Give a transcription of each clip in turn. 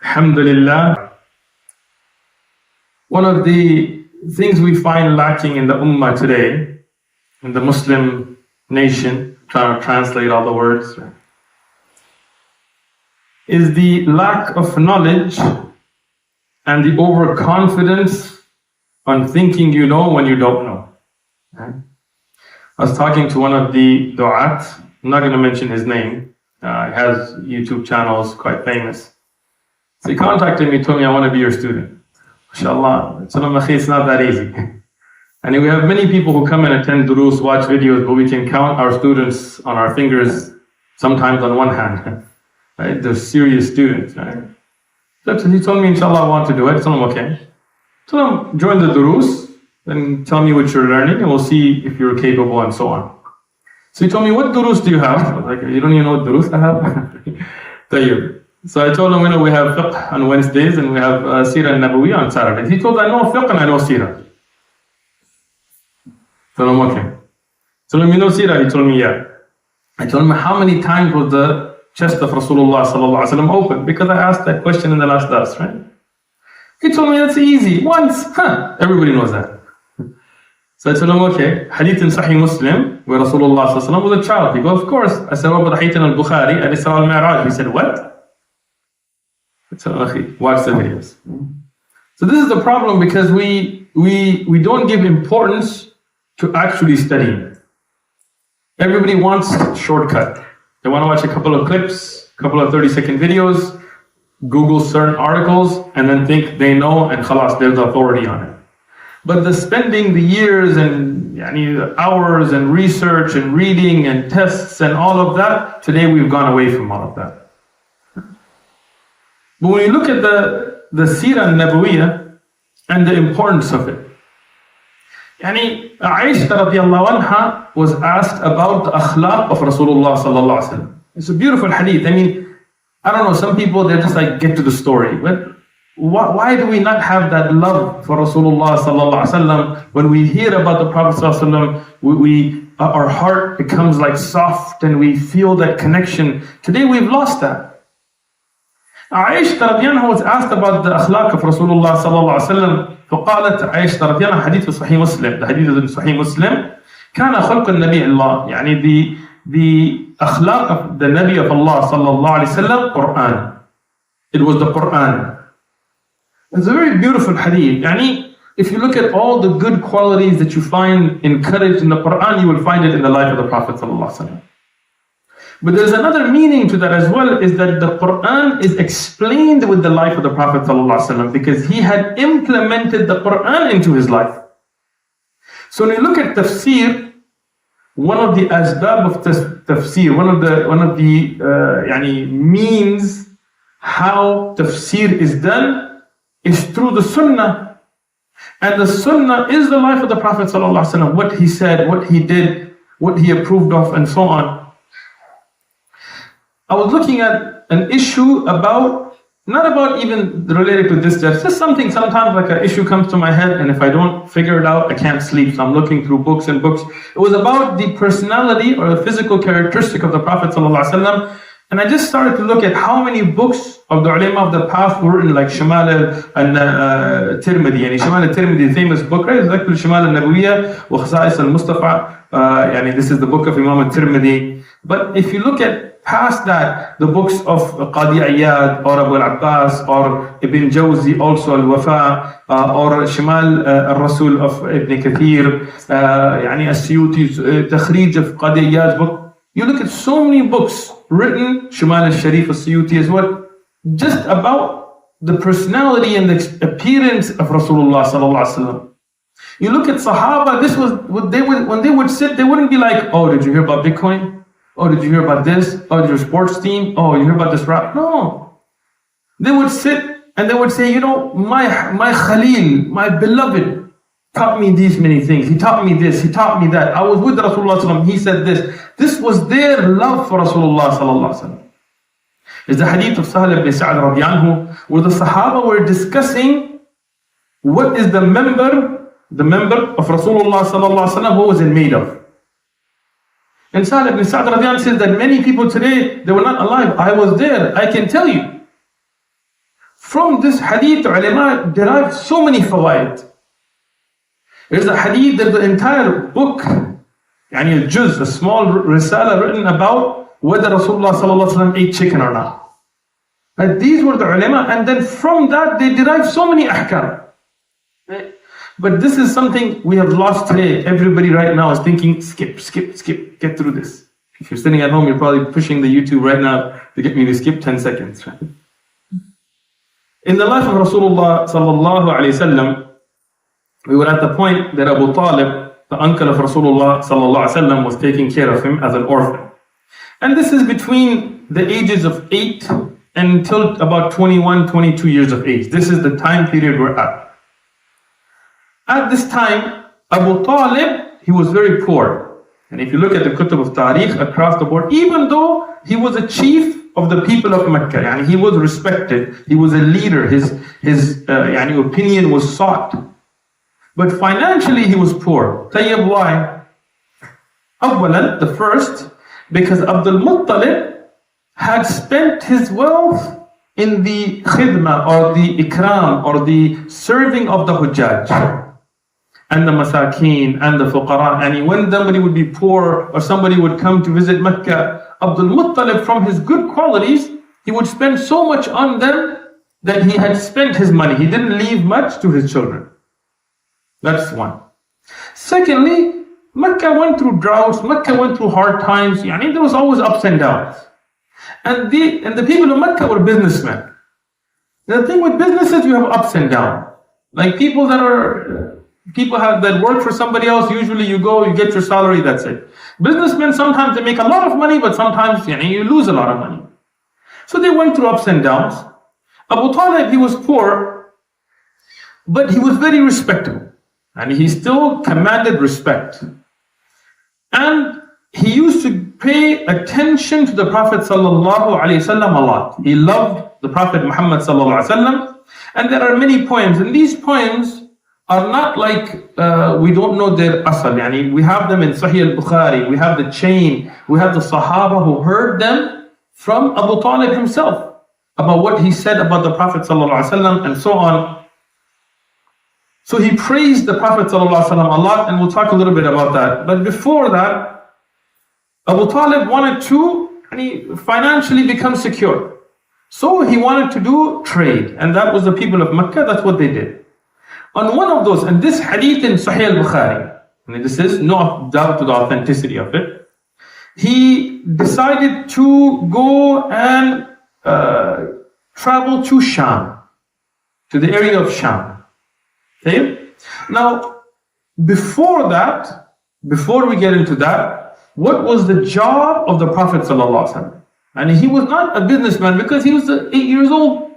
Alhamdulillah. One of the things we find lacking in the Ummah today, in the Muslim nation, trying to translate all the words, is the lack of knowledge and the overconfidence on thinking you know when you don't know. I was talking to one of the du'at, I'm not going to mention his name, he has YouTube channels, quite famous. So he contacted me, told me, I want to be your student. MashaAllah, it's not that easy. And we have many people who come and attend durus, watch videos, but we can count our students on our fingers, sometimes on one hand. Right? They're serious students. Right? So he told me, inshallah, I want to do it. I told him, okay. So join the durus, then tell me what you're learning, and we'll see if you're capable and so on. So he told me, what durus do you have? I was like, you don't even know what durus I have? So I told him, we have fiqh on Wednesdays and we have Seerah and Nabawi on Saturdays. He told, I know fiqh and I know Seerah. So I'm okay. So you know Seerah? He told me, yeah. I told him, how many times was the chest of Rasulullah sallallahu alaihi wasallam open? Because I asked that question in the last dars, right? He told me, that's easy. Once. Everybody knows that. So I told him, okay, hadith in Sahih Muslim, where Rasulullah sallallahu alaihi wasallam was a child. He goes, of course. I said, what about hadith in al-Bukhari, al-Isra al-Mi'raj? He said, what? So, watch the videos. So this is the problem, because we don't give importance to actually studying. Everybody wants a shortcut. They want to watch a couple of clips, a couple of 30-second videos, Google certain articles, and then think they know, and khalas, there's authority on it. But the spending the years and hours and research and reading and tests and all of that, today we've gone away from all of that. But when you look at the Seerah Nabawiyah and the importance of it, Aisha radiallahu anha was asked about the akhlaq of Rasulullah sallallahu alaihi wasallam. It's a beautiful hadith. I don't know, some people, they're just like, get to the story. But why do we not have that love for Rasulullah sallallahu alaihi wasallam? When we hear about the Prophet sallallahu alaihi wasallam, our heart becomes like soft and we feel that connection. Today we've lost that. Aisha radiallahu anha was asked about the akhlaq of Rasulullah sallallahu alaihi wasallam. فقالت عائشة رضي الله عنها, حديث في صحيح مسلم, the hadith is in Sahih Muslim, كان خلق النبي الله, the akhlaq of the Nabi of Allah sallallahu alaihi wasallam, Quran. It was the Quran. It's a very beautiful hadith. If you look at all the good qualities that you find encouraged in the Quran, you will find it in the life of the Prophet sallallahu alaihi wasallam. But there's another meaning to that as well, is that the Quran is explained with the life of the Prophet ﷺ, because he had implemented the Quran into his life. So when you look at tafsir, one of the asbab of tafsir, one of the means how tafsir is done is through the sunnah. And the sunnah is the life of the Prophet ﷺ, what he said, what he did, what he approved of, and so on. I was looking at an issue not about even related to this, just something, sometimes like an issue comes to my head, and if I don't figure it out, I can't sleep. So I'm looking through books and books. It was about the personality or the physical characteristic of the Prophet ﷺ. And I just started to look at how many books of the ulama of the past were written, like Shamal al-Tirmidhi. Shamal al-Tirmidhi, the famous book, right? It's Shamal al-Nabawiyya wa Khasa'is al-Mustafa. This is the book of Imam al-Tirmidhi. But if you look at past that, the books of Qadi Iyad or Abu al-Abbas or Ibn Jawzi, also al-Wafa, or Shimal al-Rasul of Ibn Kathir, as-Suyuti's Takhrij of Qadi Iyad's book. You look at so many books written, Shimal al-Sharif al-Suyuti as well, just about the personality and the appearance of Rasulullah sallallahu alaihi wasallam. You look at Sahaba, this was what when they would sit, they wouldn't be like, oh, did you hear about Bitcoin? Oh, did you hear about this? Oh, your sports team? Oh, you hear about this rap? No. They would sit and they would say, my Khalil, my beloved, taught me these many things. He taught me this, he taught me that. I was with Rasulullah sallallahu alaihi wasallam, he said this. This was their love for Rasulullah sallallahu alaihi wasallam. It's the hadith of Sahal ibn Sa'd radiallahu anhu, where the Sahaba were discussing what is the member of Rasulullah sallallahu alaihi wasallam, what was it made of? And Sa'd ibn Sa'd radiallahu anhu says that many people today, they were not alive. I was there, I can tell you. From this hadith, ulama derived so many fawaid. There's a hadith, there's the entire book, يعني a juz, a small risala written about whether Rasulullah sallallahu alaihi wasallam ate chicken or not. And these were the ulama, and then from that they derived so many ahkam. But this is something we have lost today. Everybody right now is thinking, skip, get through this. If you're sitting at home, you're probably pushing the YouTube right now to get me to skip 10 seconds. In the life of Rasulullah sallallahu alaihi wasallam, we were at the point that Abu Talib, the uncle of Rasulullah sallallahu alaihi wasallam, was taking care of him as an orphan. And this is between the ages of 8 until about 21, 22 years of age. This is the time period we're at. At this time, Abu Talib, he was very poor. And if you look at the Kutub of Tariq across the board, even though he was a chief of the people of Mecca, and he was respected, he was a leader, his opinion was sought. But financially he was poor. Tayyib, why? Awwalan, the first, because Abdul Muttalib had spent his wealth in the khidmah or the ikram or the serving of the hujjaj and the masakeen and the fuqara. And when somebody would be poor or somebody would come to visit Mecca, Abdul Muttalib, from his good qualities, he would spend so much on them that he had spent his money. He didn't leave much to his children. That's one. Secondly, Mecca went through droughts, Mecca went through hard times. There was always ups and downs. And the people of Mecca were businessmen. The thing with businesses, you have ups and downs. Like people that work for somebody else, usually you go, you get your salary, that's it. Businessmen, sometimes they make a lot of money, but sometimes you lose a lot of money. So they went through ups and downs. Abu Talib, he was poor, but he was very respectable. And he still commanded respect. And he used to pay attention to the Prophet sallallahu alaihi wasallam a lot. He loved the Prophet Muhammad sallallahu alaihi wasallam. And there are many poems. And these poems are not like, we don't know their asal. We have them in Sahih al-Bukhari. We have the chain. We have the Sahaba who heard them from Abu Talib himself about what he said about the Prophet sallallahu alaihi wasallam and so on. So he praised the Prophet ﷺ a lot, and we'll talk a little bit about that. But before that, Abu Talib wanted to financially become secure. So he wanted to do trade, and that was the people of Mecca, that's what they did. On one of those, and this hadith in Sahih al-Bukhari, and this is no doubt to the authenticity of it, he decided to go and travel to Sham, to the area of Sham. Okay? Now, before we get into that, what was the job of the Prophet ﷺ? And he was not a businessman because he was 8 years old.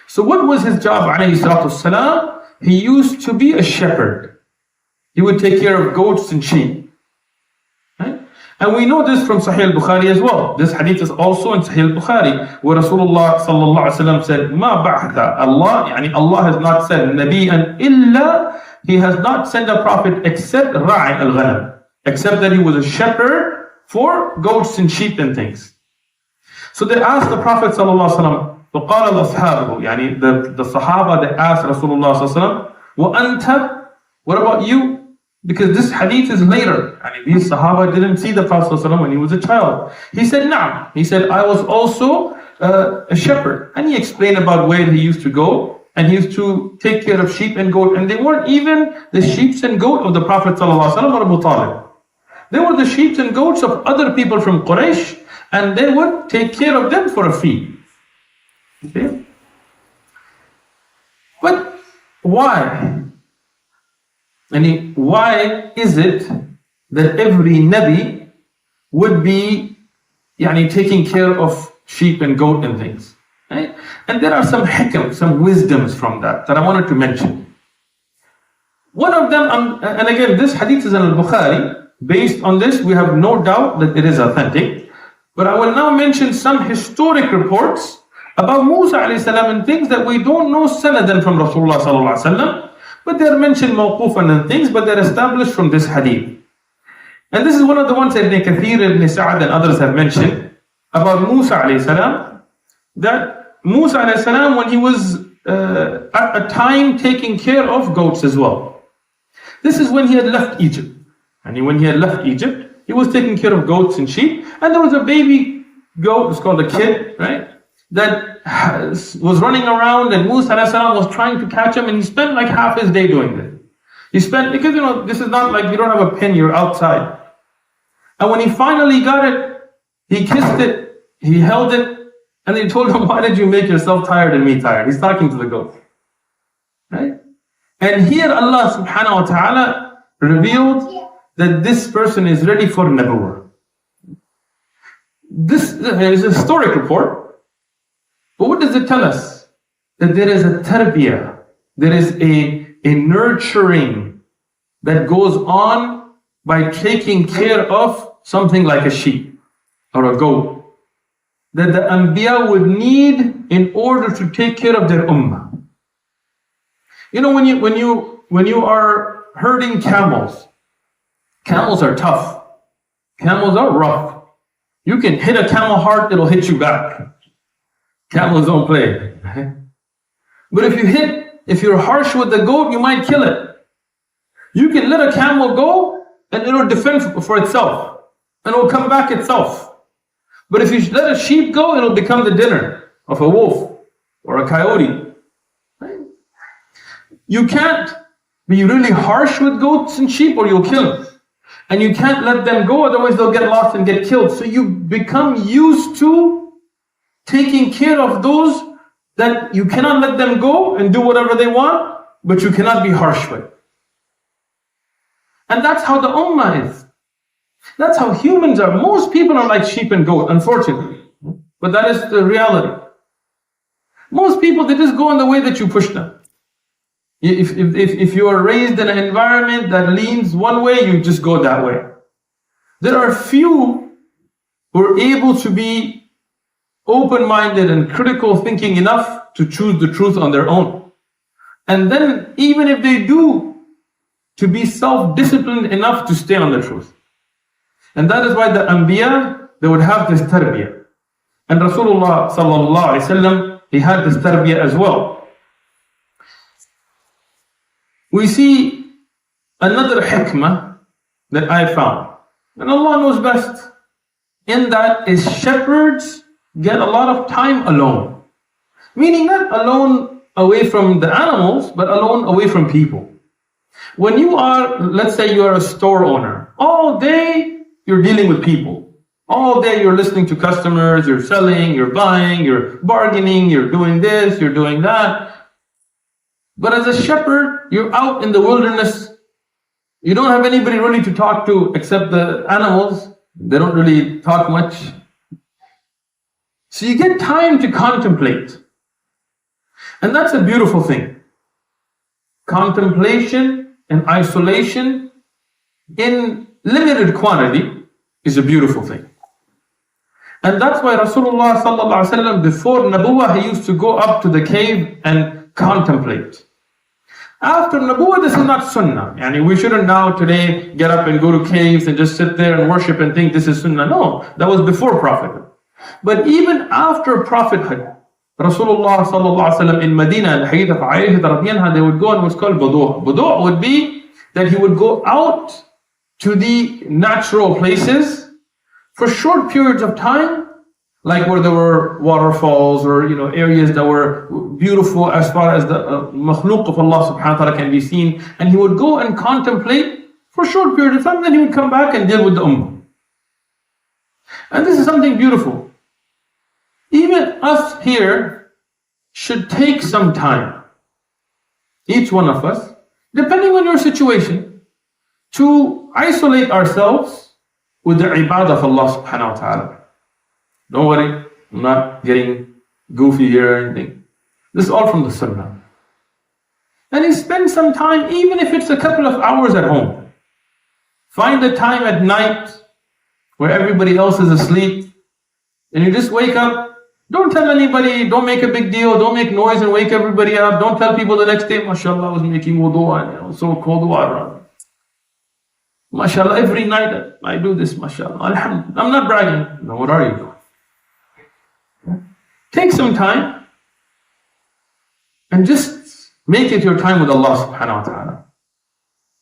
So what was his job, alayhi salatu wasalam? He used to be a shepherd. He would take care of goats and sheep. Right? And we know this from Sahih al-Bukhari as well. This hadith is also in Sahih al-Bukhari, where Rasulullah sallallahu alaihi wasallam said, "Ma ba'atha Allah has not said Nabiyan illa, He has not sent a prophet except ra'i al-ghanam, except that he was a shepherd for goats and sheep and things." So they asked the Prophet sallallahu alaihi wasallam, فقال الأصحاب, the Sahaba, they asked Rasulullah sallallahu alaihi wasallam, وأنت, what about you? Because this hadith is later. These Sahaba didn't see the Prophet ﷺ when he was a child. He said, "Na'am." He said, "I was also a shepherd." And he explained about where he used to go. And he used to take care of sheep and goat. And they weren't even the sheep and goat of the Prophet ﷺ or Abu Talib. They were the sheep and goats of other people from Quraysh. And they would take care of them for a fee. Okay? But why? Why is it that every Nabi would be taking care of sheep and goat and things? Right? And there are some hikam, some wisdoms from that I wanted to mention. One of them, and again, this hadith is in al-Bukhari. Based on this, we have no doubt that it is authentic. But I will now mention some historic reports about Musa alayhi salam and things that we don't know sanadan from Rasulullah sallallahu alaihi wasallam. But they are mentioned mawqufan and things, but they're established from this hadith. And this is one of the ones that Ibn Kathir, Ibn Sa'ad and others have mentioned about Musa alayhi salam, that Musa alayhi salam when he was at a time taking care of goats as well. This is when he had left Egypt. And when he had left Egypt, he was taking care of goats and sheep. And there was a baby goat, it's called a kid, right? That was running around, and Musa alayhi salam was trying to catch him, and he spent like half his day doing this. He spent, because this is not like you don't have a pen, you're outside. And when he finally got it, he kissed it, he held it, and he told him, why did you make yourself tired and me tired? He's talking to the goat. Right? And here Allah subhanahu wa ta'ala revealed that this person is ready for Nabuwah. This is a historic report. But what does it tell us? That there is a tarbiyah, there is a nurturing that goes on by taking care of something like a sheep or a goat, that the Anbiya would need in order to take care of their ummah. When you are herding camels, camels are tough. Camels are rough. You can hit a camel hard, it'll hit you back. Camels don't play. But if you're harsh with the goat, you might kill it. You can let a camel go and it'll defend for itself. And it'll come back itself. But if you let a sheep go, it'll become the dinner of a wolf or a coyote. Right? You can't be really harsh with goats and sheep or you'll kill them. And you can't let them go, otherwise they'll get lost and get killed. So you become used to taking care of those that you cannot let them go and do whatever they want, but you cannot be harsh with. And that's how the ummah is. That's how humans are. Most people are like sheep and goat, unfortunately. But that is the reality. Most people, they just go in the way that you push them. If you are raised in an environment that leans one way, you just go that way. There are few who are able to be open-minded and critical thinking enough to choose the truth on their own. And then, even if they do, to be self-disciplined enough to stay on the truth. And that is why the Anbiya, they would have this tarbiyah. And Rasulullah sallallahu alaihi wasallam, he had this tarbiyah as well. We see another hikmah that I found. And Allah knows best. In that is shepherds get a lot of time alone. Meaning not alone away from the animals, but alone away from people. When you are, let's say you are a store owner, all day you're dealing with people. All day you're listening to customers, you're selling, you're buying, you're bargaining, you're doing this, you're doing that. But as a shepherd, you're out in the wilderness. You don't have anybody really to talk to except the animals. They don't really talk much. So you get time to contemplate. And that's a beautiful thing. Contemplation and isolation in limited quantity is a beautiful thing. And that's why Rasulullah sallallahu alaihi wasallam, before Nabuwah, he used to go up to the cave and contemplate. After Nabuwah, this is not sunnah. We shouldn't now today get up and go to caves and just sit there and worship and think this is sunnah. No, that was before prophethood. But even after prophethood, Rasulullah sallallahu alaihi wasallam in Medina, the hadith of Aisha radhiyallahu anha, they would go and what's called budu'. Budu' would be that he would go out to the natural places for short periods of time, like where there were waterfalls or areas that were beautiful as far as the makhluk of Allah subhanahu wa ta'ala can be seen, and he would go and contemplate for a short period of time, then he would come back and deal with the ummah. And this is something beautiful. Even us here should take some time, each one of us, depending on your situation, to isolate ourselves with the ibadah of Allah subhanahu wa ta'ala. Don't worry, I'm not getting goofy here or anything. This is all from the sunnah. And you spend some time, even if it's a couple of hours at home. Find a time at night where everybody else is asleep, and you just wake up. Don't tell anybody, don't make a big deal, don't make noise and wake everybody up. Don't tell people the next day, mashallah, I was making wudu and so cold water. Mashallah, every night I do this, mashallah. Alhamdulillah. I'm not bragging. No, what are you doing? Take some time And just make it your time with Allah subhanahu wa ta'ala.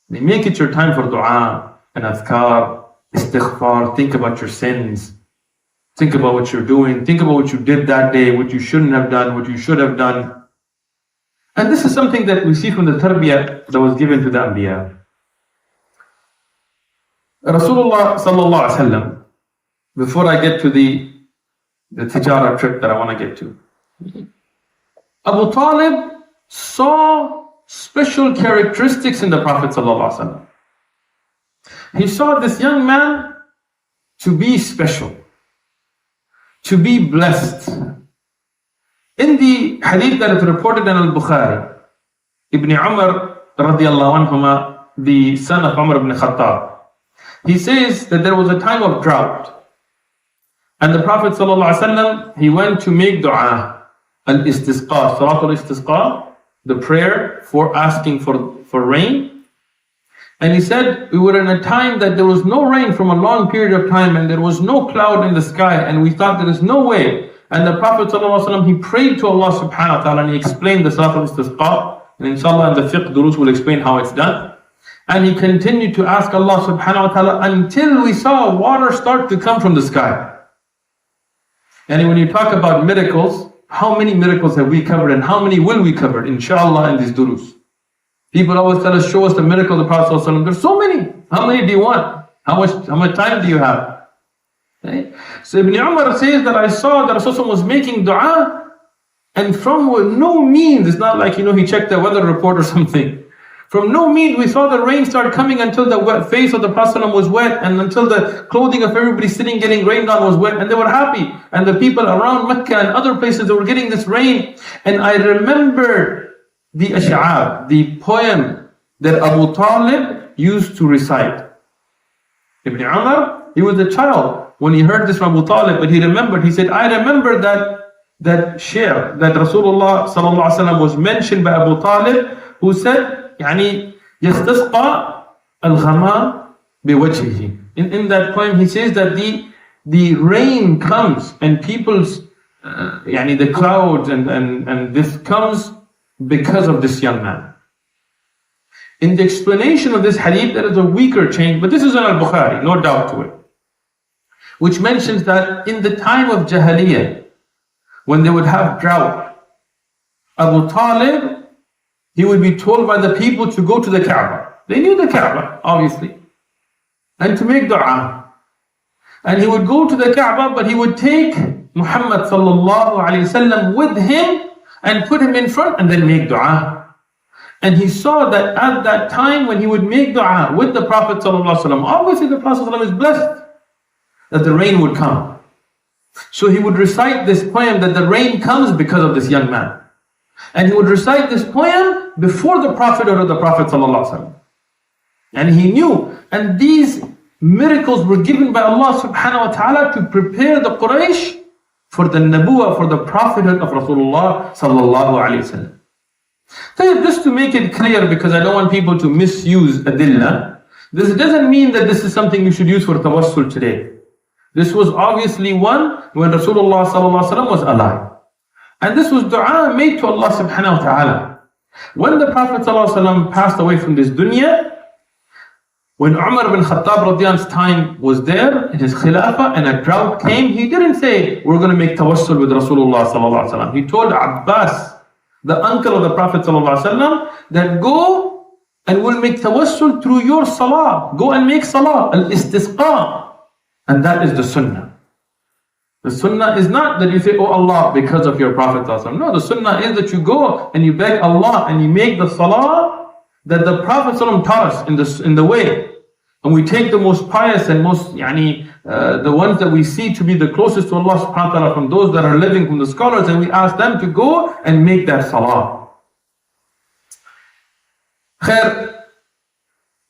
Make it your time for dua and adhkar, istighfar. Think about your sins. Think about what you're doing. Think about what you did that day, what you shouldn't have done, what you should have done. And this is something that we see from the tarbiyah that was given to the Anbiya. Rasulullah sallallahu alaihi wasallam, before I get to the tijara trip that I want to get to, Abu Talib saw special characteristics in the Prophet sallallahu alaihi wasallam. He saw this young man to be special, to be blessed. In the hadith that is reported in Al-Bukhari, Ibn Umar radiallahu anhuma, the son of Umar ibn Khattab, he says that there was a time of drought. And the Prophet ﷺ, he went to make dua, al-istisqa, salat al-istisqa, the prayer for asking for rain. And he said, we were in a time that there was no rain from a long period of time, and there was no cloud in the sky, and we thought there is no way. And the Prophet ﷺ, he prayed to Allah subhanahu wa ta'ala, and he explained the salat al-istisqa. And inshallah in the fiqh durus will explain how it's done. And he continued to ask Allah subhanahu wa ta'ala until we saw water start to come from the sky. And when you talk about miracles, how many miracles have we covered and how many will we cover inshallah in these durus? People always tell us, show us the miracle of the Prophet ﷺ. There's so many. How many do you want? How much time do you have? Okay? So Ibn Umar says that I saw that Rasulullah was making dua, and from no means, it's not like he checked the weather report or something. From no means we saw the rain start coming until the face of the Prophet was wet, and until the clothing of everybody sitting getting rained on was wet, and they were happy. And the people around Mecca and other places, they were getting this rain. And I remember the ash'ar, the poem that Abu Talib used to recite. Ibn Umar, he was a child when he heard this from Abu Talib, but he remembered, he said, I remember that share that Rasulullah sallallahu alaihi wasallam was mentioned by Abu Talib, who said, يستسقى الغمام بوجهه. In that poem he says that the rain comes and people's the clouds and this comes because of this young man. In the explanation of this hadith there is a weaker change, but this is in Al-Bukhari, no doubt to it, which mentions that in the time of Jahiliyyah, when they would have drought, Abu Talib, he would be told by the people to go to the Kaaba. They knew the Kaaba, obviously, and to make dua. And he would go to the Kaaba, but he would take Muhammad sallallahu alayhi wasallam with him and put him in front and then make dua. And he saw that at that time when he would make dua with the Prophet sallallahu alayhi wasallam, obviously the Prophet sallallahu alayhi wasallam is blessed that the rain would come. So he would recite this poem that the rain comes because of this young man. And he would recite this poem before the Prophet or the Prophet ﷺ. And he knew, and these miracles were given by Allah subhanahu wa ta'ala to prepare the Quraysh for the Nabuwah, for the prophethood of Rasulullah sallallahu alayhi wa sallam. Just to make it clear, because I don't want people to misuse adillah, this doesn't mean that this is something you should use for tawassul today. This was obviously one when Rasulullah sallallahu alayhi wa sallam was alive. And this was dua made to Allah subhanahu wa ta'ala. When the Prophet ﷺ passed away from this dunya, when Umar ibn Khattab radiyan's time was there, in his khilafah, and a drought came, he didn't say, we're going to make tawassul with Rasulullah ﷺ. He told Abbas, the uncle of the Prophet ﷺ, that go and we'll make tawassul through your salah. Go and make salah, al-istisqa. And that is the sunnah. The sunnah is not that you say, oh Allah, because of your Prophet. No, the sunnah is that you go and you beg Allah and you make the salah that the Prophet taught us in the way. And we take the most pious and most, the ones that we see to be the closest to Allah subhanahu wa ta'ala from those that are living, from the scholars, and we ask them to go and make that salah. Khair,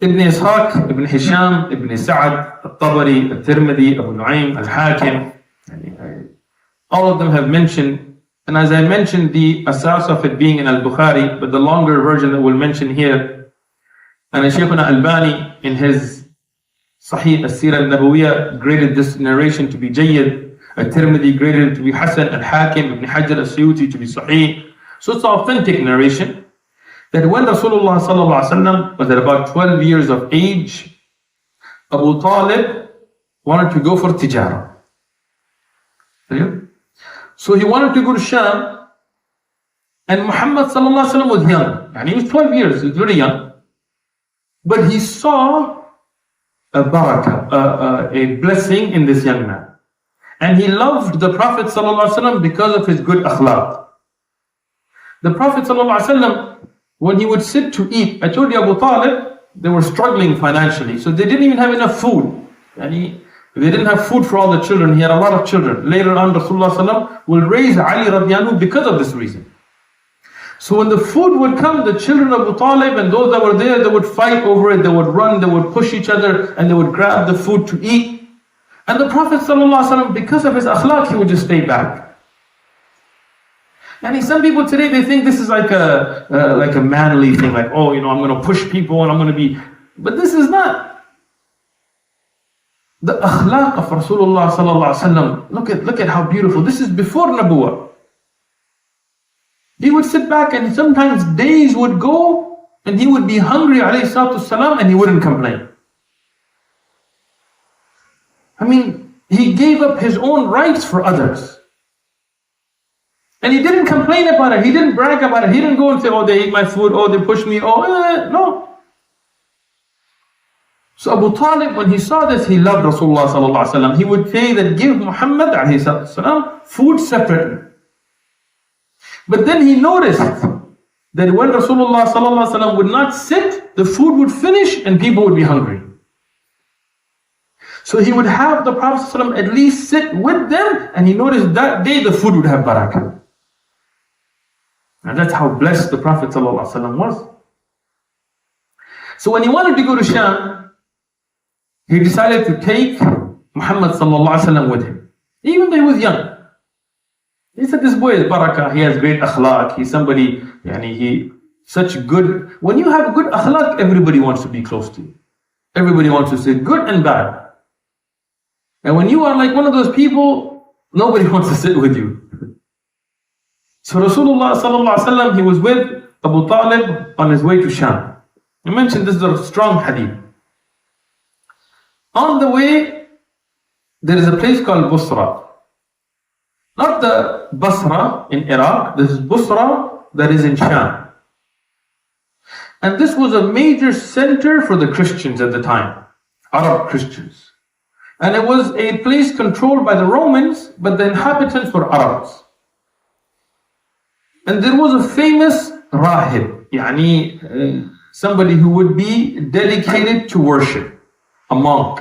Ibn Ishaq, Ibn Hisham, Ibn Sa'ad, Al-Tabari, Al-Tirmidhi, Abu Nu'aym, Al-Hakim, all of them have mentioned, and as I mentioned, the asas of it being in Al-Bukhari, but the longer version that we'll mention here, and Shaykhuna Albani in his Sahih Seerah al-Nabawiyah graded this narration to be Jayyid, Al-Tirmidhi graded it to be Hasan, Al-Hakim, Ibn Hajar al-Suyuti to be Sahih. So it's authentic narration that when Rasulullah sallallahu alaihi wasallam was at about 12 years of age, Abu Talib wanted to go for tijara. So he wanted to go to Sham, and Muhammad sallallahu alaihi wasallam was young, and he was 12 years, he was very young. But he saw a barakah, a blessing in this young man. And he loved the Prophet ﷺ because of his good akhlaq. The Prophet ﷺ, when he would sit to eat, I told you Abu Talib, they were struggling financially, so they didn't even have enough food. They didn't have food for all the children. He had a lot of children. Later on, Rasulullah ﷺ will raise Ali radiallahu because of this reason. So when the food would come, the children of Abu Talib and those that were there, they would fight over it, they would run, they would push each other, and they would grab the food to eat. And the Prophet ﷺ, because of his akhlaq, he would just stay back. And some people today, they think this is like a manly thing, like, oh, I'm going to push people and I'm going to be... But this is not. The akhlaq of Rasulullah ﷺ, look at how beautiful. This is before Nabuwah. He would sit back and sometimes days would go and he would be hungry, alayhi salatu salam, and he wouldn't complain. He gave up his own rights for others. And he didn't complain about it. He didn't brag about it. He didn't go and say, oh, they ate my food, oh, they pushed me, no. So Abu Talib, when he saw this, he loved Rasulullah sallallahu alaihi wasallam. He would say that give Muhammad alayhi salam food separately. But then he noticed that when Rasulullah sallallahu alaihi wasallam would not sit, the food would finish and people would be hungry. So he would have the Prophet ﷺ at least sit with them, and he noticed that day the food would have barakah. And that's how blessed the Prophet ﷺ was. So when he wanted to go to Sham, he decided to take Muhammad ﷺ with him, even though he was young. He said, this boy is barakah, he has great akhlaq, he's somebody, he such good. When you have good akhlaq, everybody wants to be close to you. Everybody wants to say good and bad. And when you are like one of those people, nobody wants to sit with you. So Rasulullah sallallahu alaihi wasallam, he was with Abu Talib on his way to Sham. I mentioned this is a strong hadith. On the way, there is a place called Busra. Not the Basra in Iraq, this is Busra that is in Sham. And this was a major center for the Christians at the time, Arab Christians. And it was a place controlled by the Romans, but the inhabitants were Arabs. And there was a famous rahib, somebody who would be dedicated to worship, a monk.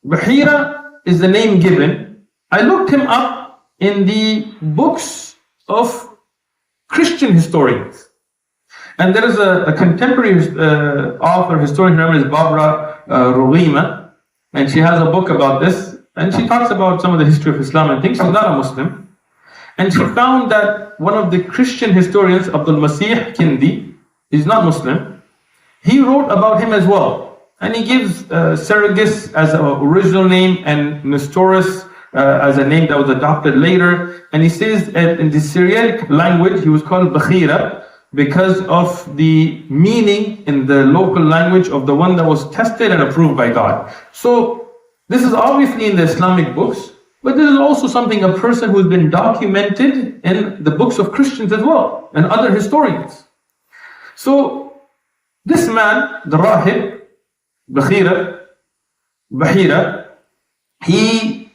Bahira is the name given. I looked him up in the books of Christian historians. And there is a contemporary author, historian, her name is Bahira, and she has a book about this, and she talks about some of the history of Islam and things. She's not a Muslim, and she found that one of the Christian historians, Abdul Masih Kindi, is not Muslim. He wrote about him as well, and he gives Sergis as an original name and Nestorus as a name that was adopted later. And he says in the Syriac language he was called Bahira, because of the meaning in the local language of the one that was tested and approved by God. So this is obviously in the Islamic books, but this is also something, a person who's been documented in the books of Christians as well, and other historians. So this man, the Rahib, Bahira, he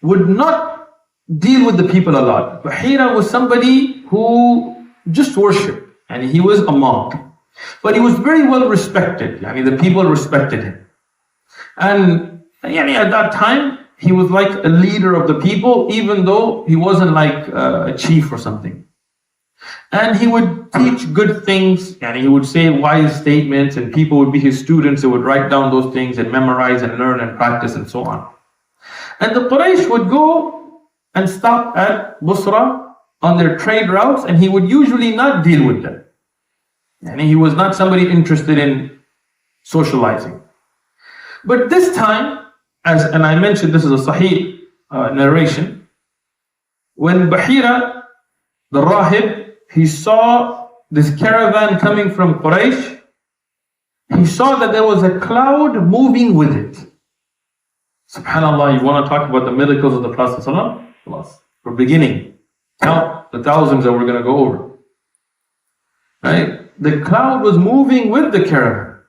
would not deal with the people a lot. Bahira was somebody who just worshipped, and he was a monk. But he was very well respected. The people respected him. And at that time, he was like a leader of the people, even though he wasn't like a chief or something. And he would teach good things, and he would say wise statements, and people would be his students, they would write down those things and memorize and learn and practice and so on. And the Quraysh would go and stop at Busra on their trade routes, and he would usually not deal with them. And he was not somebody interested in socializing. But this time, and I mentioned this is a Sahih narration, when Bahira, the Rahib, he saw this caravan coming from Quraysh, he saw that there was a cloud moving with it. SubhanAllah, you want to talk about the miracles of the Prophet ﷺ? We're beginning. Count the thousands that we're going to go over. Right? The cloud was moving with the caravan.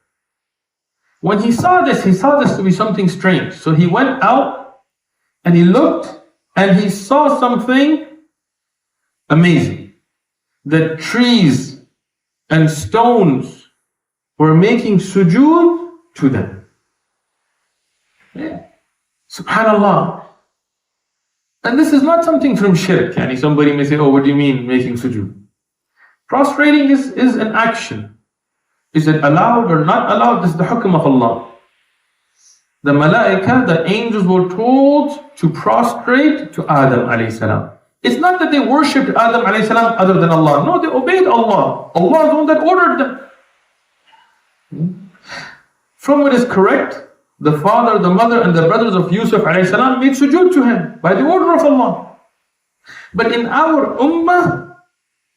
When he saw this to be something strange. So he went out and he looked and he saw something amazing. The trees and stones were making sujood to them. Yeah. SubhanAllah. And this is not something from shirk. Yani somebody may say, oh, what do you mean making sujood? Prostrating is an action. Is it allowed or not allowed? This is the hukm of Allah. The malaika, the angels were told to prostrate to Adam alayhi salam. It's not that they worshipped Adam alayhi salam other than Allah. No, they obeyed Allah. Allah is the one that ordered them. From what is correct, the father, the mother, and the brothers of Yusuf alayhi salam made sujood to him by the order of Allah. But in our ummah,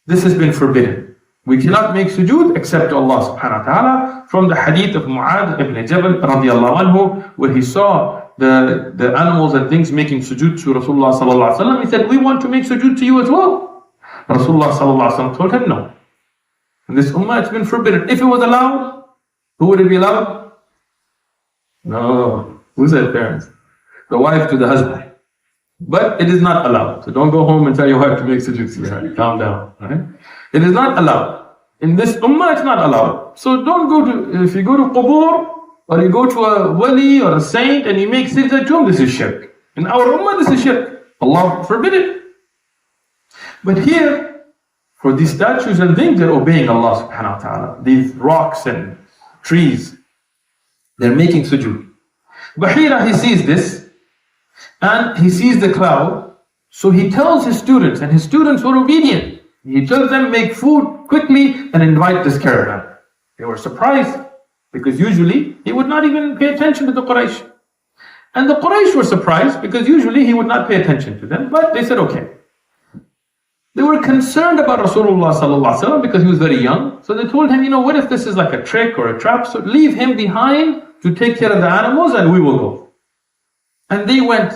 this has been forbidden. We cannot make sujood except to Allah subhanahu wa ta'ala. From the hadith of Mu'adh ibn Jabal radiallahu anhu, where he saw the animals and things making sujood to Rasulullah sallallahu alaihi wasallam, he said, we want to make sujood to you as well. Rasulullah sallallahu alaihi wasallam told him no. In this ummah it's been forbidden. If it was allowed, who would it be allowed? No. Who said parents? The wife to the husband. But it is not allowed. So don't go home and tell your wife to make sujood. Calm down. Right? It is not allowed. In this ummah, it's not allowed. So don't go to, if you go to qubur, or you go to a wali or a saint and you make sajda to him, this is shirk. In our ummah, this is shirk. Allah forbid it. But here, for these statues and things, they're obeying Allah subhanahu wa ta'ala. These rocks and trees, they're making sujood. Bahira, he sees this, and he sees the cloud, so he tells his students, and his students were obedient. He tells them, make food quickly and invite this caravan. They were surprised, because usually he would not even pay attention to the Quraysh. And the Quraysh were surprised, because usually he would not pay attention to them, but they said okay. They were concerned about Rasulullah sallallahu alaihi wasallam because he was very young. So they told him, what if this is like a trick or a trap? So leave him behind to take care of the animals and we will go. And they went.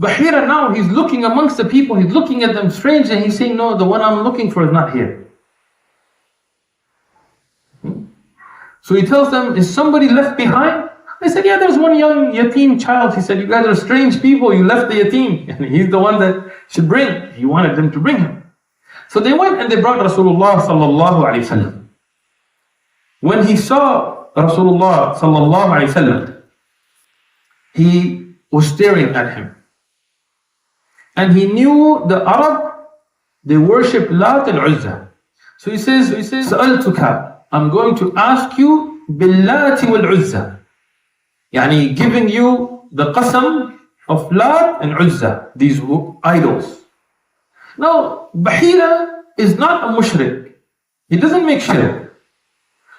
Bahira now, he's looking amongst the people, he's looking at them strange and he's saying, no, the one I'm looking for is not here. So he tells them, is somebody left behind? They said, yeah, there's one young yatim child. He said, you guys are strange people, you left the yatim. And he's the one that should bring. He wanted them to bring him. So they went and they brought Rasulullah sallallahu alayhi wasallam. When he saw Rasulullah sallallahu alayhi wasallam, he was staring at him. And he knew the Arab, they worship Lat and Uzza. So he says, سألتك, I'm going to ask you باللات والعزة. Yani giving you the qasam of Lat and Uzza, these idols. Now, Bahira is not a mushrik. He doesn't make shirk.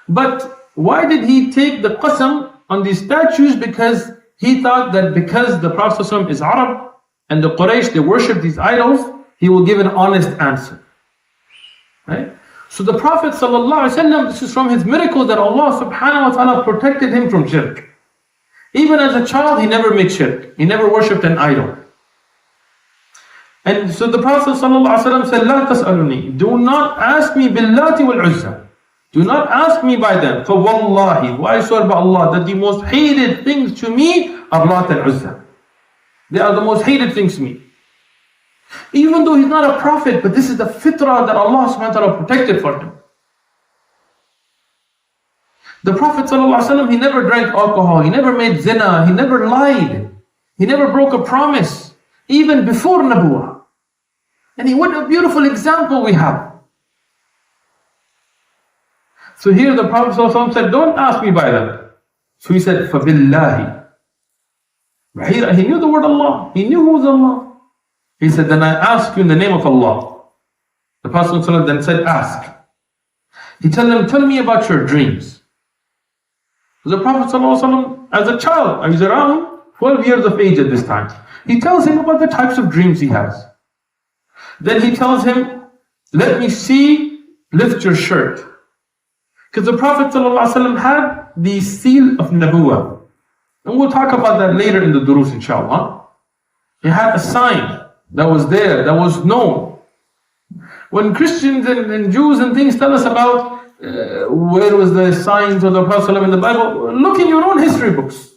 But why did he take the qasam on these statues? Because he thought that because the Prophet ﷺ is Arab and the Quraysh, they worship these idols, he will give an honest answer. Right? So the Prophet ﷺ, this is from his miracle that Allah subhanahu wa ta'ala protected him from shirk. Even as a child, he never made shirk. He never worshipped an idol. And so the Prophet ﷺ said, لا تسألني, do not ask me باللات والعزة. Do not ask me by them. فوالله, why swear by Allah, that the most hated things to me are Lat and Uzza. They are the most hated things to me. Even though he's not a prophet, but this is the fitrah that Allah subhanahu wa ta'ala protected for him. The Prophet ﷺ, he never drank alcohol, he never made zina, he never lied, he never broke a promise, even before Nabuwah. And what a beautiful example we have. So here the Prophet ﷺ said, don't ask me by them. So he said, فَبِاللَّهِ. Bahira, he knew the word Allah, he knew who was Allah. He said, then I ask you in the name of Allah. The Prophet ﷺ then said, ask. He told them, tell me about your dreams. The Prophet ﷺ, as a child, he's around 12 years of age at this time. He tells him about the types of dreams he has. Then he tells him, let me see, lift your shirt. Because the Prophet ﷺ had the seal of Nabuwah. And we'll talk about that later in the durus, inshallah. He had a sign that was there, that was known. When Christians and Jews and things tell us about where was the signs of the Prophet ﷺ in the Bible, look in your own history books.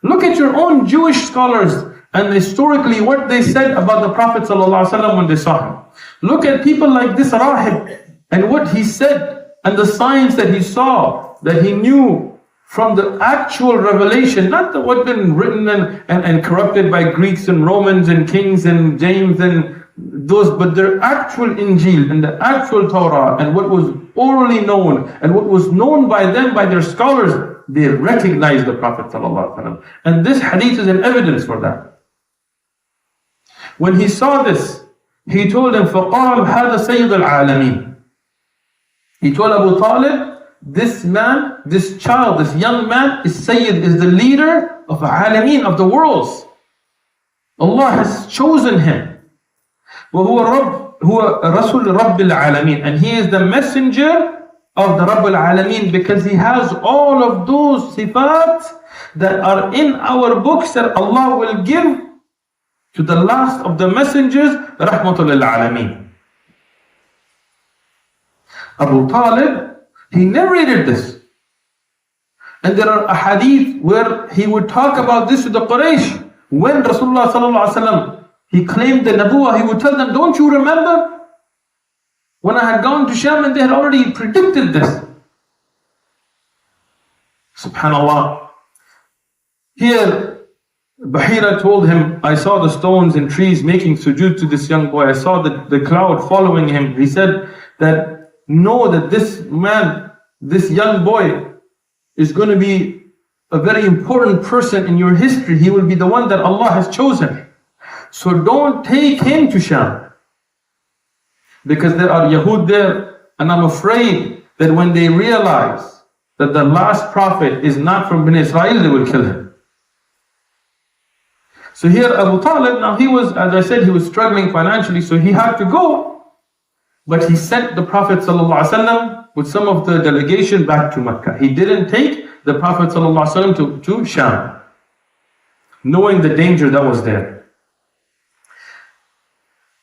Look at your own Jewish scholars and historically what they said about the Prophet ﷺ when they saw him. Look at people like this Rahib and what he said and the signs that he saw, that he knew from the actual revelation, not what been written and corrupted by Greeks and Romans and kings and James and those, but their actual Injil and the actual Torah and what was orally known and what was known by them, by their scholars. They recognized the Prophet ﷺ. And this hadith is an evidence for that. When he saw this, he told him, فَقَالْ هَذَا سَيِّدُ الْعَالَمِينَ. He told Abu Talib, this man, this child, this young man is Sayyid, is the leader of Alameen, of the worlds. Allah has chosen him. وَهُوَ رَسُولُ رَبِّ الْعَالَمِينَ. And he is the messenger of the Rabb al-Alameen, because he has all of those sifat that are in our books that Allah will give to the last of the messengers, Rahmatul Alameen. Abu Talib, he narrated this. And there are ahadith where he would talk about this to the Quraysh. When Rasulullah sallallahu alaihi wasallam, he claimed the Nabuwah, he would tell them, don't you remember? When I had gone to Sham and they had already predicted this. Subhanallah. Here, Bahira told him, I saw the stones and trees making sujood to this young boy. I saw the cloud following him. He said that, know that this man, this young boy, is going to be a very important person in your history. He will be the one that Allah has chosen. So don't take him to Sham. Because there are Yahud there, and I'm afraid that when they realize that the last prophet is not from Bnei Israel, they will kill him. So here Abu Talib, now he was, as I said, he was struggling financially, so he had to go. But he sent the Prophet ﷺ with some of the delegation back to Mecca. He didn't take the Prophet ﷺ to Sham, knowing the danger that was there.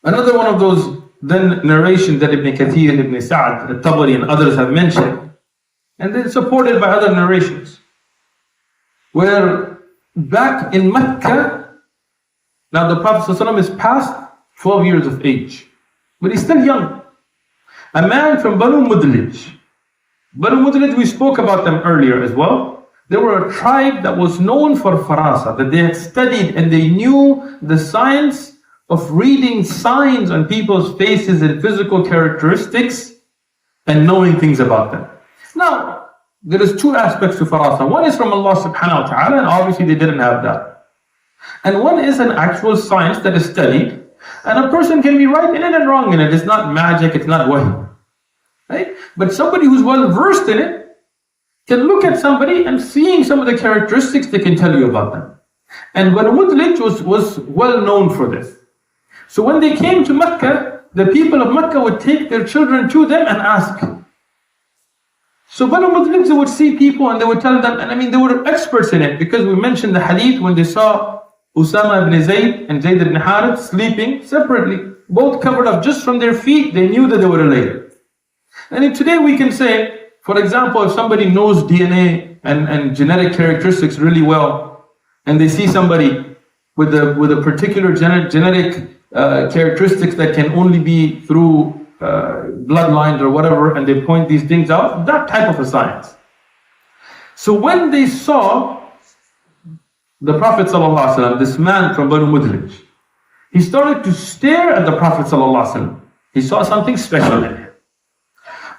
Another one of those then narration that Ibn Kathir, Ibn Sa'd, Tabligh and others have mentioned, and then supported by other narrations, where back in Mecca, now the Prophet ﷺ is past 12 years of age, but he's still young. A man from Banu Mudlij. Banu Mudlij, we spoke about them earlier as well. They were a tribe that was known for farasa, that they had studied and they knew the science of reading signs on people's faces and physical characteristics and knowing things about them. Now, there is two aspects to farasa. One is from Allah subhanahu wa ta'ala, and obviously they didn't have that. And one is an actual science that is studied, and a person can be right in it and wrong in it. It's not magic, it's not wahi. Right? But somebody who's well versed in it can look at somebody and seeing some of the characteristics, they can tell you about them. And Banu Mudlij was well known for this. So when they came to Mecca, the people of Mecca would take their children to them and ask. So Banu Mudlij would see people and they would tell them, and I mean they were experts in it, because we mentioned the hadith when they saw Usama ibn Zayd and Zayd ibn Harith sleeping separately, both covered up just from their feet, they knew that they were related. And today we can say, for example, if somebody knows DNA and genetic characteristics really well, and they see somebody with a particular genetic characteristics that can only be through bloodlines or whatever, and they point these things out, that type of a science. So when they saw the Prophet ﷺ, this man from Banu Mudlij, he started to stare at the Prophet ﷺ. He saw something special in him.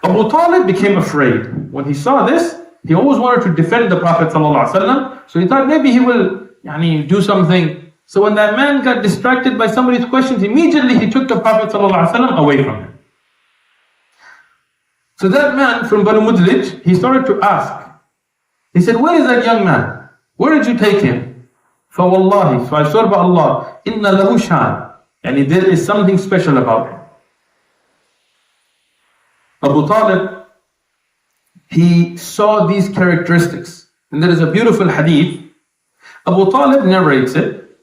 Abu Talib became afraid. When he saw this, he always wanted to defend the Prophet ﷺ, so he thought maybe he will do something. So when that man got distracted by somebody's questions, immediately he took the Prophet ﷺ away from him. So that man from Banu Mudlij, he started to ask. He said, where is that young man? Where did you take him? فَوَاللَّهِ, so I swear by Allah, إِنَّ لَهُ شَانٍ. And there is something special about him. Abu Talib, he saw these characteristics. And there is a beautiful hadith. Abu Talib narrates it.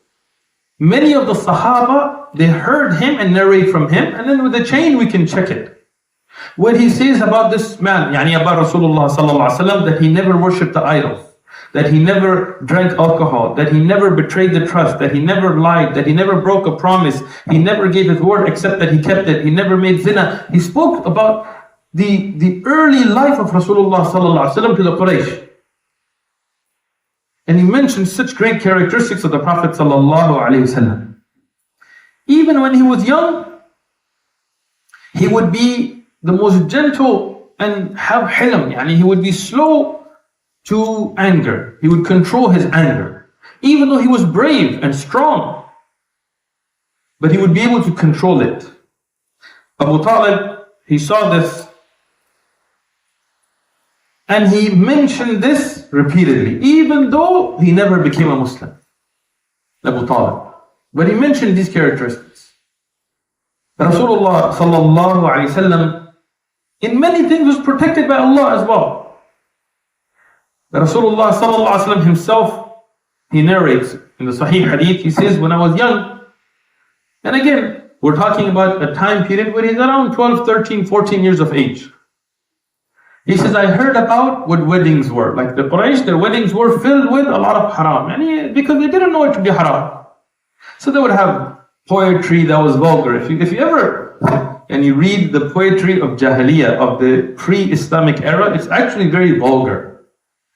Many of the Sahaba, they heard him and narrate from him, and then with the chain we can check it. What he says about this man, about Rasulullah sallallahu alaihi wasallam, that he never worshipped the idols, that he never drank alcohol, that he never betrayed the trust, that he never lied, that he never broke a promise, he never gave his word except that he kept it, he never made zina. He spoke about the early life of Rasulullah sallallahu alaihi wasallam to the Quraysh. And he mentioned such great characteristics of the Prophet sallallahu alaihi wasallam. Even when he was young, he would be the most gentle and have hilm, he would be slow to anger. He would control his anger. Even though he was brave and strong, but he would be able to control it. Abu Talib, he saw this, and he mentioned this repeatedly, even though he never became a Muslim, Abu Talib. But he mentioned these characteristics. Rasulullah sallallahu alaihi wasallam, in many things, was protected by Allah as well. Rasulullah sallallahu alaihi wasallam himself, he narrates in the Sahih Hadith, he says, when I was young, and again, we're talking about a time period where he's around 12, 13, 14 years of age. He says, I heard about what weddings were. Like the Quraysh, their weddings were filled with a lot of haram. Because they didn't know it to be haram. So they would have poetry that was vulgar. If you ever, and you read the poetry of Jahiliyyah, of the pre-Islamic era, it's actually very vulgar.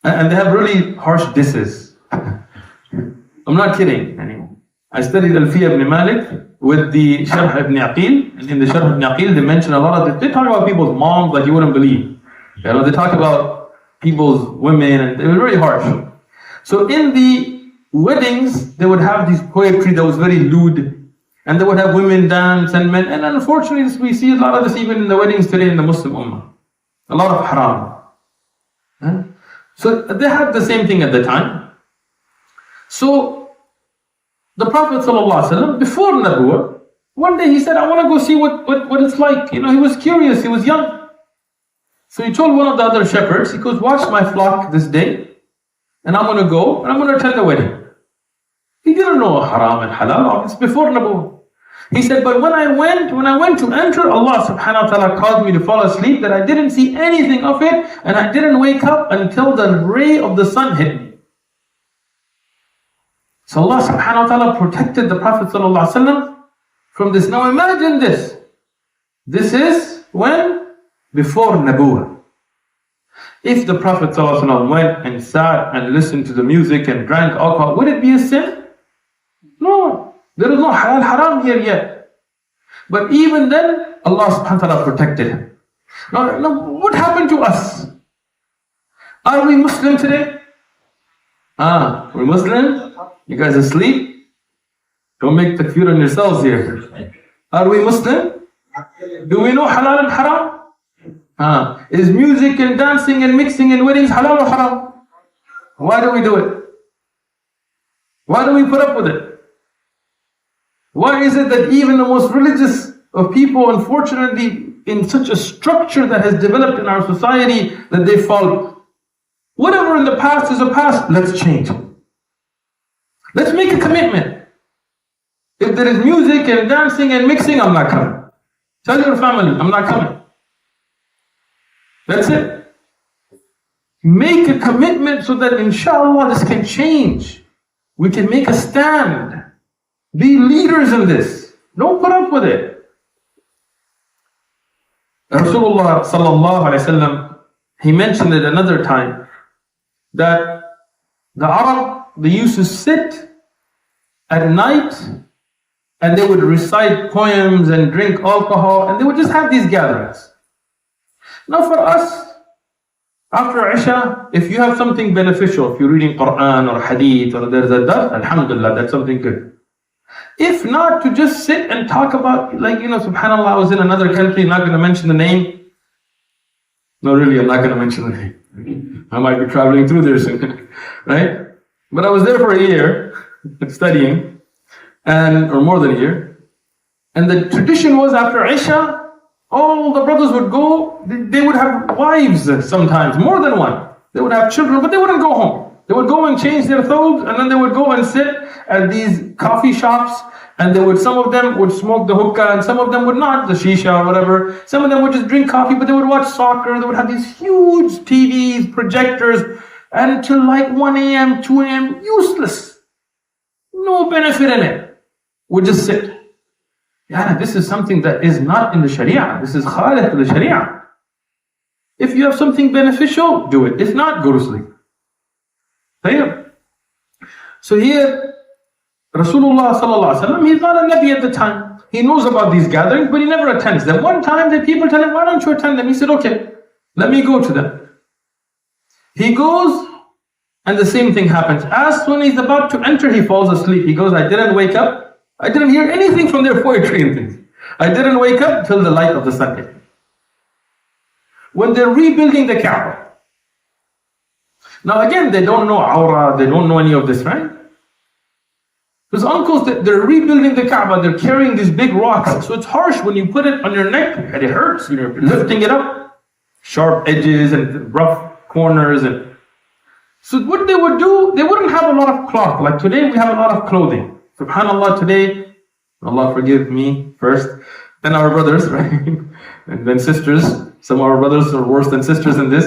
And they have really harsh disses. I'm not kidding. I studied Alfiya ibn Malik with the Sharh ibn Aqil. And in the Sharh ibn Aqil, they mention a lot of this. They talk about people's moms like you wouldn't believe. They talk about people's women, and they were very harsh. So in the weddings, they would have this poetry that was very lewd, and they would have women dance and men. And unfortunately, we see a lot of this even in the weddings today in the Muslim Ummah. A lot of haram. So they had the same thing at the time. So the Prophet ﷺ, before Nabuwwah, one day he said, I want to go see what it's like. He was curious, he was young. So he told one of the other shepherds, he goes, watch my flock this day, and I'm going to go, and I'm going to attend the wedding. He didn't know haram and halal, it's before Nabuwwah. He said, but when I went to enter, Allah subhanahu wa ta'ala caused me to fall asleep, that I didn't see anything of it, and I didn't wake up until the ray of the sun hit me. So Allah subhanahu wa ta'ala protected the Prophet sallallahu alaihi wasallam from this. Now imagine this. This is when? Before Nabuwwah. If the Prophet ﷺ went and sat and listened to the music and drank alcohol, would it be a sin? No. There is no halal haram here yet. But even then, Allah subhanahu wa ta'ala protected him. Now, what happened to us? Are we Muslim today? We're Muslim? You guys asleep? Don't make takfir on yourselves here. Are we Muslim? Do we know halal and haram? Is music and dancing and mixing and weddings halal or haram? Why do we do it? Why do we put up with it? Why is it that even the most religious of people, unfortunately, in such a structure that has developed in our society, that they fall, whatever in the past is a past, let's change it. Let's make a commitment. If there is music and dancing and mixing, I'm not coming. Tell your family, I'm not coming. That's it. Make a commitment so that inshallah this can change. We can make a stand. Be leaders in this. Don't put up with it. Rasulullah sallallahu alaihi wasallam, he mentioned it another time, that the Arab, they used to sit at night and they would recite poems and drink alcohol, and they would just have these gatherings. Now for us, after Isha, if you have something beneficial, if you're reading Quran or Hadith or there's a dars, alhamdulillah, that's something good. If not, to just sit and talk about, subhanAllah, I was in another country, not going to mention the name. No, really, I'm not going to mention the name. I might be traveling through there soon, right? But I was there for a year, studying, or more than a year. And the tradition was after Isha, all the brothers would go, they would have wives sometimes, more than one. They would have children, but they wouldn't go home. They would go and change their clothes, and then they would go and sit at these coffee shops, and some of them would smoke the hookah, and some of them would not, the shisha or whatever. Some of them would just drink coffee, but they would watch soccer. They would have these huge TVs, projectors, until like 1 a.m., 2 a.m., useless. No benefit in it. Would just sit. Yeah, this is something that is not in the Sharia. This is khalif to the Sharia. If you have something beneficial, do it. If not, go to sleep. So here, Rasulullah sallallahu alaihi wasallam, he's not a Nabi at the time. He knows about these gatherings, but he never attends them. One time the people tell him, why don't you attend them? He said, okay, let me go to them. He goes, and the same thing happens. As soon as he's about to enter, he falls asleep. He goes, I didn't wake up. I didn't hear anything from their poetry and things. I didn't wake up till the light of the sun came. When they're rebuilding the Kaaba. Now again, they don't know Awra, they don't know any of this, right? His uncles, they're rebuilding the Kaaba, they're carrying these big rocks. So it's harsh when you put it on your neck, and it hurts. You're lifting it up. Sharp edges and rough corners. So what they would do, they wouldn't have a lot of cloth. Like today, we have a lot of clothing. SubhanAllah, today, Allah forgive me first, then our brothers, right? And then sisters. Some of our brothers are worse than sisters in this.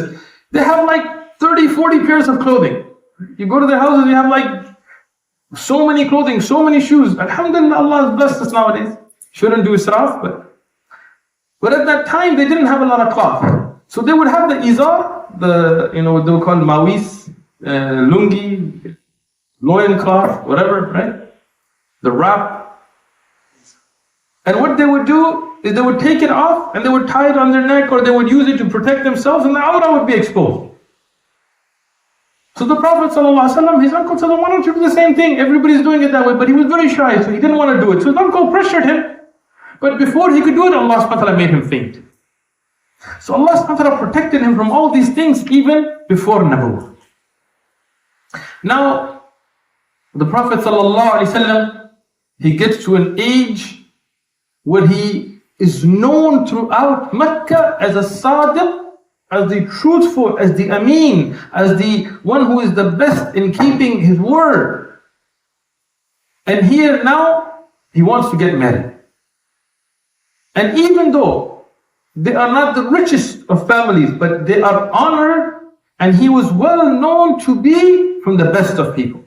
They have like 30, 40 pairs of clothing. You go to their houses, you have like so many clothing, so many shoes. Alhamdulillah, Allah has blessed us nowadays. Shouldn't do israf, but at that time they didn't have a lot of cloth. So they would have the izar, what they would call mawis, lungi, loin cloth, whatever, right? The wrap. And what they would do is they would take it off and they would tie it on their neck, or they would use it to protect themselves, and the awrah would be exposed. So the Prophet ﷺ, his uncle said, why don't you do the same thing? Everybody's doing it that way, but he was very shy, so he didn't want to do it. So his uncle pressured him. But before he could do it, Allah subhanahu wa ta'ala made him faint. So Allah subhanahu wa ta'ala protected him from all these things even before Nabuwwah. Now, the Prophet ﷺ, he gets to an age where he is known throughout Mecca as a Sadiq, as the truthful, as the Ameen, as the one who is the best in keeping his word. And here now, he wants to get married. And even though they are not the richest of families, but they are honored, and he was well known to be from the best of people.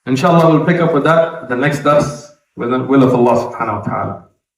Inshallah, we'll pick up with that the next dars with the will of Allah subhanahu wa ta'ala.